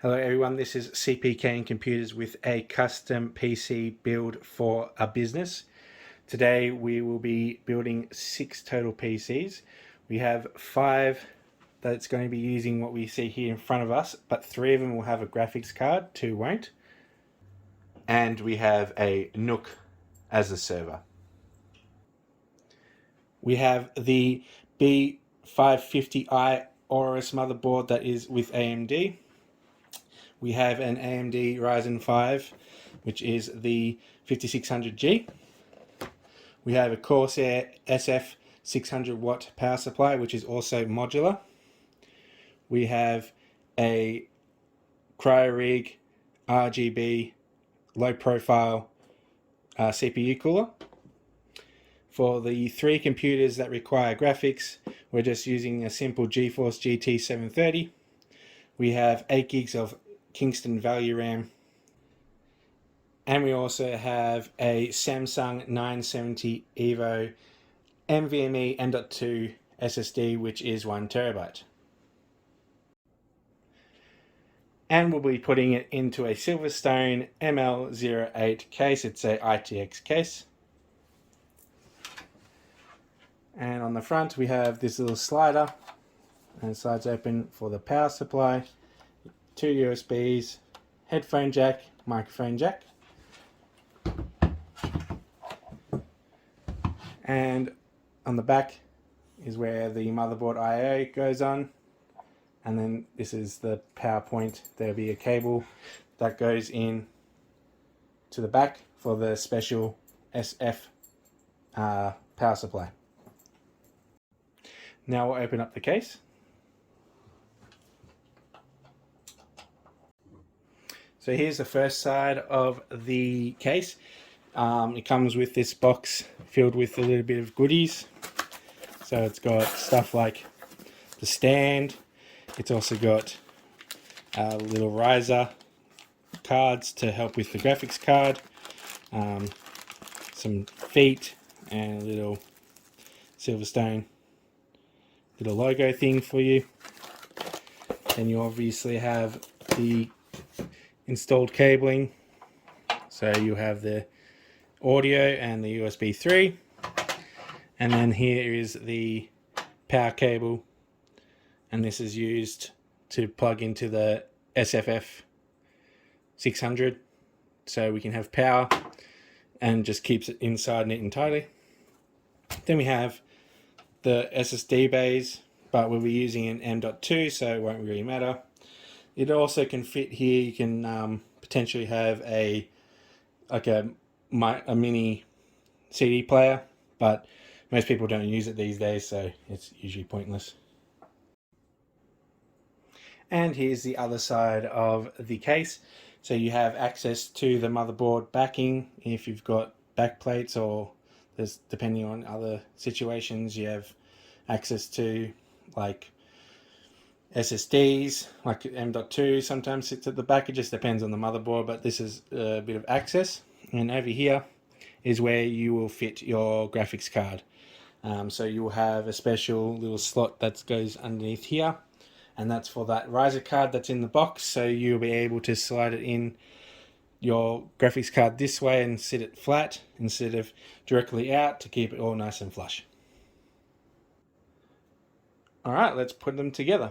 Hello everyone, this is CPK and Computers with a custom PC build for a business. Today we will be building 6 total PCs. We have 5 that's going to be using what we see here in front of us, but 3 of them will have a graphics card, 2 won't. And we have a NUC as a server. We have the B550i Aorus motherboard that is with AMD. We have an AMD Ryzen 5, which is the 5600G. We have a Corsair SF 600 watt power supply, which is also modular. We have a CryoRig RGB low profile CPU cooler. For the 3 computers that require graphics, we're just using a simple GeForce GT 730. We have 8 gigs of Kingston Value RAM, and we also have a Samsung 970 EVO NVMe M.2 SSD, which is 1 terabyte. And we'll be putting it into a Silverstone ML08 case. It's a ITX case. And on the front we have this little slider, and it slides open for the power supply, 2 USBs, headphone jack, microphone jack. And on the back is where the motherboard I/O goes on. And then this is the power point. There'll be a cable that goes in to the back for the special SF power supply. Now we'll open up the case. So here's the first side of the case. It comes with this box filled with a little bit of goodies. So it's got stuff like the stand. It's also got little riser cards to help with the graphics card, some feet, and a little Silverstone little logo thing for you. Then you obviously have the installed cabling, so you have the audio and the USB 3, and then here is the power cable, and this is used to plug into the SFF 600 so we can have power, and just keeps it inside it entirely. Then we have the SSD bays, but we'll be using an M.2, so it won't really matter. It also can fit here. You can potentially have a mini CD player, but most people don't use it these days, so it's usually pointless. And here's the other side of the case. So you have access to the motherboard backing if you've got back plates, or there's, depending on other situations, you have access to like SSDs, like M.2 sometimes sits at the back. It just depends on the motherboard, but this is a bit of access. And over here is where you will fit your graphics card. So you will have a special little slot that goes underneath here, and that's for that riser card that's in the box. So you'll be able to slide it in your graphics card this way and sit it flat instead of directly out, to keep it all nice and flush. Alright, let's put them together.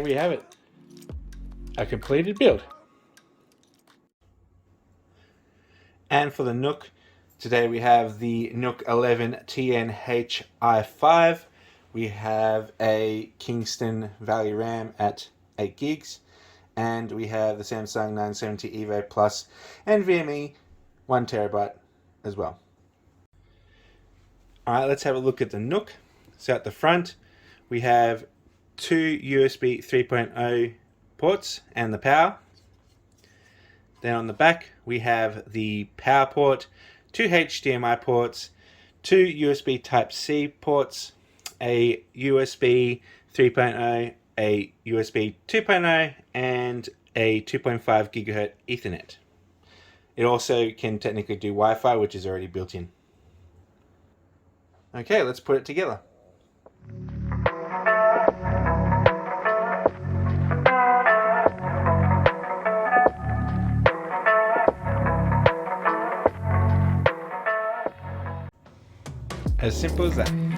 there we have it. A completed build. And for the Nook, today we have the Nook 11 TNH-i5. We have a Kingston Valley RAM at 8 gigs. And we have the Samsung 970 Evo Plus and NVMe 1 terabyte as well. Alright, let's have a look at the Nook. So at the front, we have 2 USB 3.0 ports and the power. Then on the back, we have the power port, 2 HDMI ports, 2 USB Type-C ports, a USB 3.0, a USB 2.0, and a 2.5 GHz Ethernet. It also can technically do Wi-Fi, which is already built in. Okay, let's put it together. As simple as that.